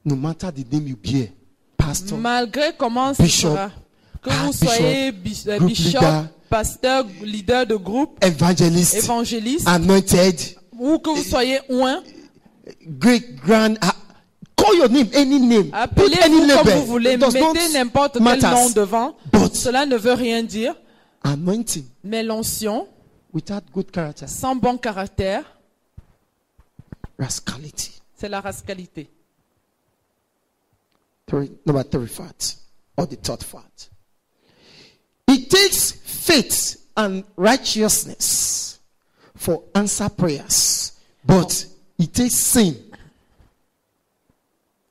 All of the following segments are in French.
no matter the name you bear, pastor, malgré comment ce bishop, sera, que vous soyez bishop, leader, pasteur, leader de groupe, evangelist, évangéliste, anointed, ou que vous soyez oint, great grand, call your name, any name, put any appelez-vous comme label. vous voulez, It does not mettez n'importe quel matters. nom devant, But cela ne veut rien dire, anointing mais l'onction, without good character, sans bon caractère, rascality. c'est la rascalité. Number 3 fact, or the third fact. It takes faith and righteousness for answer prayers, but it takes sin.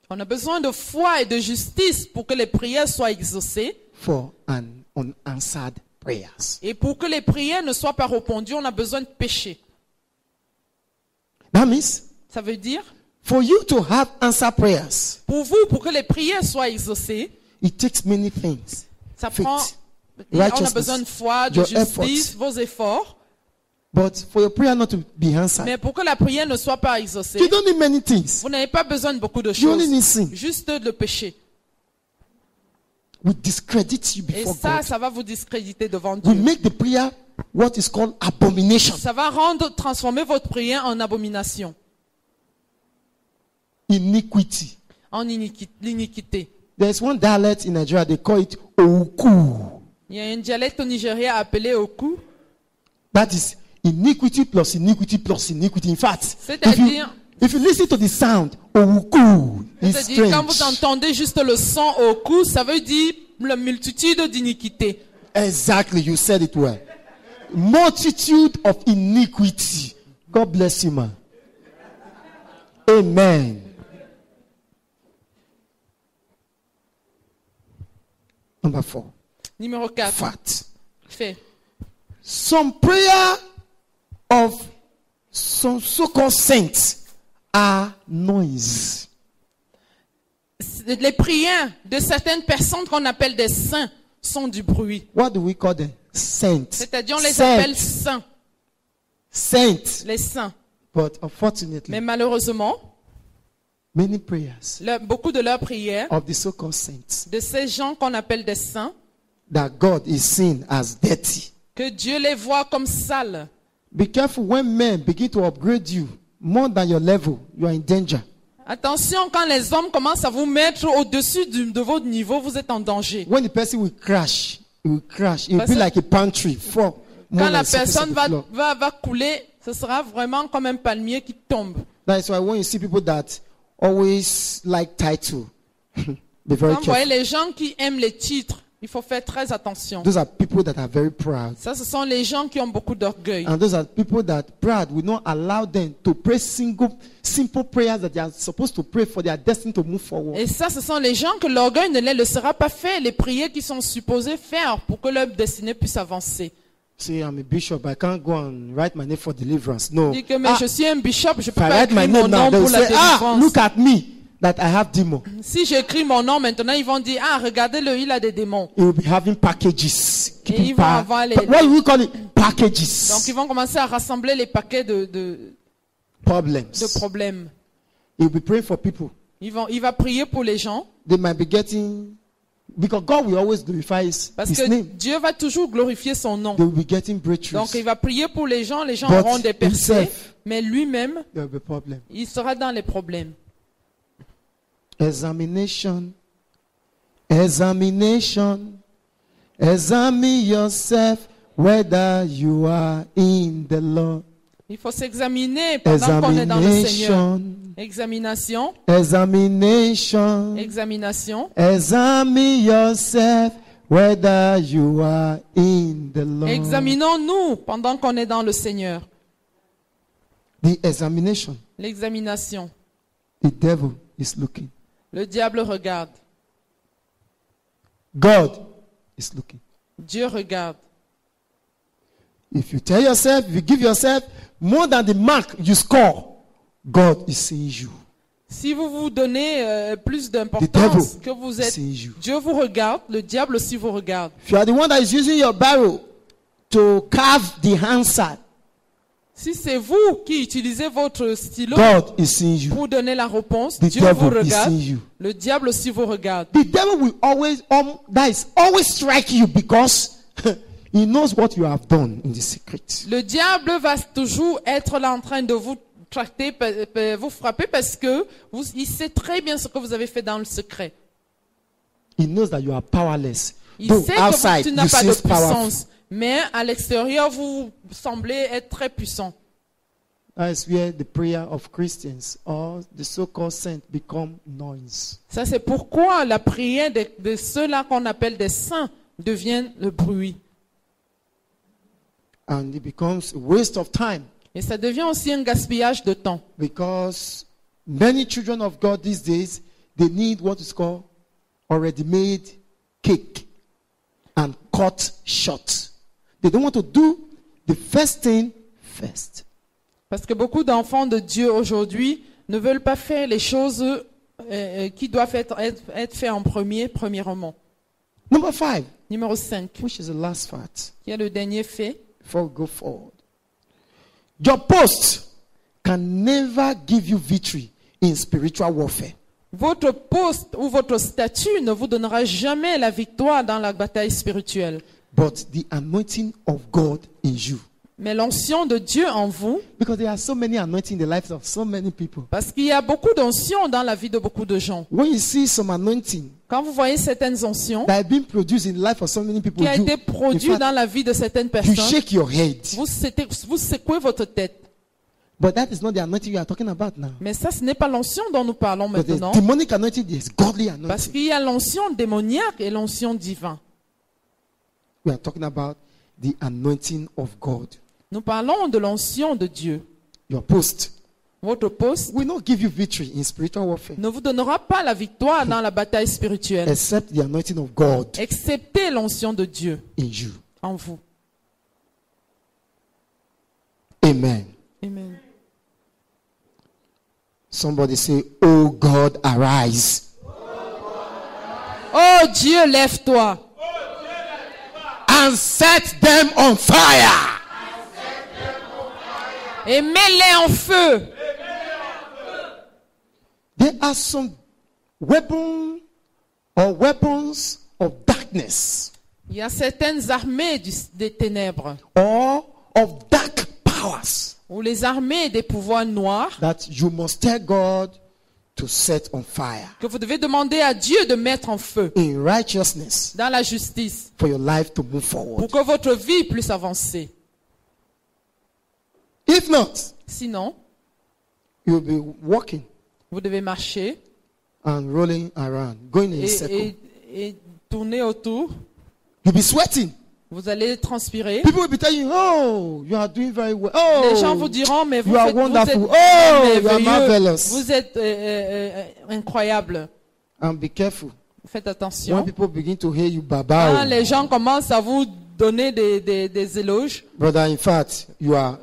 On a besoin de foi et de justice pour que les prières soient exaucées. For an unanswered prayers. Et pour que les prières ne soient pas répondues, on a besoin de péché. That means Ça veut dire, for you to have answered prayers, pour vous, pour que les prières soient exaucées, it takes many things. ça Faith, prend, on a righteousness, besoin de foi, de your justice, efforts. vos efforts. But for your prayer not to be answered, Mais pour que la prière ne soit pas exaucée, you don't need many things. vous n'avez pas besoin de beaucoup de You only choses. need sin. Juste le péché. We discredit you Et before ça, God. ça va vous discréditer devant We Dieu. make the prayer what is called abomination. Ça va transformer votre prière en abomination, Iniquity. en l'iniquité. There's one dialect in Nigeria, they call it Oku. Il y a un dialecte au Nigeria appelé Oku. That is iniquity plus iniquity plus iniquity. In fact, C'est-à-dire, if you listen to the sound, Oku is c'est-à-dire quand vous strange. entendez juste le son Oku, ça veut dire la multitude d'iniquités. Exactly, you said it well. Multitude of iniquity. God bless you, man. Amen. Number 4. Numéro 4. Fact. Fait. Some prayer of some so-called saints are noise. Les prières de certaines personnes qu'on appelle des saints sont du bruit. What do we call them? Saints. C'est-à-dire on les Saints. appelle saints. Saints. Les saints. But unfortunately, Mais malheureusement, many prayers beaucoup de leurs prières, of the so-called saints de ces gens qu'on appelle des saints, that God is seen as dirty. que Dieu les voit comme sales. Be careful when men begin to upgrade you more than your level, you are in danger. Attention, quand les hommes commencent à vous mettre au-dessus de votre niveau, vous êtes en danger. When the person will crash, it will crash. It will Parce be que- like a palm tree. Fall more Quand la than surface personne of the floor. va couler, ce sera vraiment comme un palmier qui tombe. That is why when you see people that always like title, be very Quand vous voyez careful. les gens qui aiment les titres, il faut faire très attention. Those are people that are very proud. Ça, ce sont les gens qui ont beaucoup d'orgueil. And those are people that pride will not allow them to pray simple prayers that they are supposed to pray for their destiny to move forward. Et ça, ce sont les gens que l'orgueil ne les laissera pas faire les prières qu'ils sont supposés faire pour que leur destinée puisse avancer. Say, I'm a bishop, I can't go and write my name for deliverance. No. Dit que mais je suis un bishop, je If peux I pas write my écrire mon name now, nom they will pour la say, ah, délivrance. look at me, that I have demon. Si j'écris mon nom maintenant, ils vont dire, ah, regardez-le, il a des démons. He will be having packages. Et ils vont avoir les- What do we call it? Donc Packages. ils vont commencer à rassembler les paquets de Problems. problèmes. He will be praying for people. Il va prier pour les gens They might be getting, because God will always glorify parce his que name. Dieu va toujours glorifier son nom. They will be getting breakthroughs. Donc il va prier pour les gens But auront des percées, himself, mais lui-même, there will be problem. il sera dans les problèmes. Examination. Examination. Examine yourself whether you are in the Lord. Il faut s'examiner pendant qu'on est dans le Seigneur. Examination. Examination, Examination. examination. Examine yourself whether you are in the Lord. Examinons-nous pendant qu'on est dans le Seigneur. The examination. L'examination. The devil is looking. Le diable regarde. God is looking. Dieu regarde. If you tell yourself, if you give yourself more than the mark you score, God is seeing you. Si vous vous donnez plus The d'importance devil que vous is êtes, seeing you. Dieu vous regarde, le diable aussi vous regarde. If you are the one that is using your barrel to carve the answer, Si c'est vous qui utilisez votre stylo God is seeing you. pour donner la réponse, The Dieu vous devil is regarde. seeing you. Le diable aussi vous regarde. The devil will always, always strike you because he knows what you have done in the secret. Le diable va toujours être là en train de vous tracter, vous frapper parce que il sait très bien ce que vous avez fait dans le secret. He knows that you are powerless. Il Though sait que outside tu you n'as pas de seem powerful. puissance, mais à l'extérieur, vous semblez être très puissant. That's where the prayer of Christians or the so-called saints become noise. Ça, c'est pourquoi la prière de ceux-là qu'on appelle des saints devient le bruit. And it becomes a waste of time Et ça devient aussi un gaspillage de temps. because many children of God these days, they need what is called already made cake and cut short. They don't want to do the first thing first. Parce que beaucoup d'enfants de Dieu aujourd'hui ne veulent pas faire les choses qui doivent être faites en premièrement. Number 5, Numéro 5, which is the last fact, qui est le dernier fait. before we go forward. Your post can never give you victory in spiritual warfare. Votre poste ou votre statut ne vous donnera jamais la victoire dans la bataille spirituelle. But the anointing of God in you. Mais l'onction de Dieu en vous, Because there are so many anointing in the lives of so many people. parce qu'il y a beaucoup d'onction dans la vie de beaucoup de gens. When you see some anointing Quand vous voyez certaines onction that have been produced in the life of so many people, qui a you, été in produit fact, dans la vie de certaines you personnes, shake your head. vous secouez votre tête. But that is not the anointing you are talking about now. Mais ça, ce n'est pas l'onction dont nous parlons But the maintenant. demonic anointing is godly Parce anointing. qu'il y a l'onction démoniaque et l'onction divine. We are talking about the anointing of God. Nous parlons de l'onction de Dieu. Your post Votre poste will not give you victory in spiritual warfare ne vous donnera pas la victoire dans la bataille spirituelle, except the anointing of God excepté l'onction de Dieu in you. en vous. Amen. Amen. Somebody say, "Oh God, arise Oh Dieu, lève-toi and set them on fire." et mets-les en feu. There are some weapons of darkness Il y a certaines armées des ténèbres or of dark powers ou les armées des pouvoirs noirs that you must tell God to set on fire que vous devez demander à Dieu de mettre en feu in righteousness dans la justice for your life to move pour forward. que votre vie puisse avancer. If not, Sinon, you'll be walking vous devez marcher and rolling around, going in a circle. et tourner autour. You'll be sweating. Vous allez transpirer. People will be telling you, "Oh, you are doing very well. Oh, Les gens vous diront, mais vous you are êtes wonderful. Oh, you are merveilleux. marvelous." Vous êtes incroyable. And be careful. Faites When attention. people begin to hear you, Baba, Quand les gens commencent à vous donner des éloges, brother, in fact, you en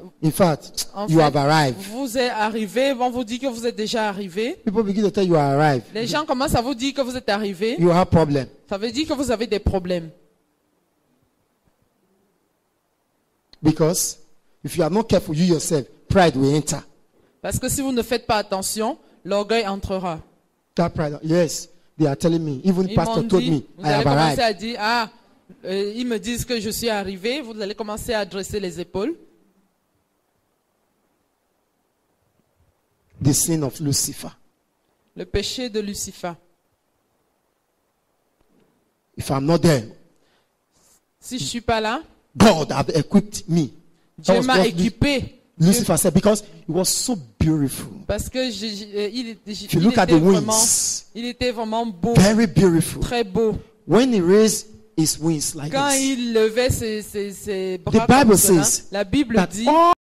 fait, have arrived. vous êtes arrivé, vont vous dire que vous êtes déjà arrivé. People begin to tell you are arrived. Les gens commencent à vous dire que vous êtes arrivé. You have problem. Ça veut dire que vous avez des problèmes. Because if you are not careful, you yourself, pride will enter. Parce que si vous ne faites pas attention, l'orgueil entrera. That pride, yes, they are telling me. Even Ils pastor m'ont told dit, me, vous I allez have commencer arrived. à dire, ils me disent que je suis arrivé. Vous allez commencer à dresser les épaules. The sin of Lucifer. Le péché de Lucifer. If I'm not there, Si je suis pas là, God have equipped me. That Dieu was m'a what équipé. Lucifer said, because it was so beautiful. Parce que If you look at the wings, il était vraiment beau, very beautiful. très beau. When he raised his wings like Quand this, il levait ses bras The Bible comme cela, says la Bible that dit all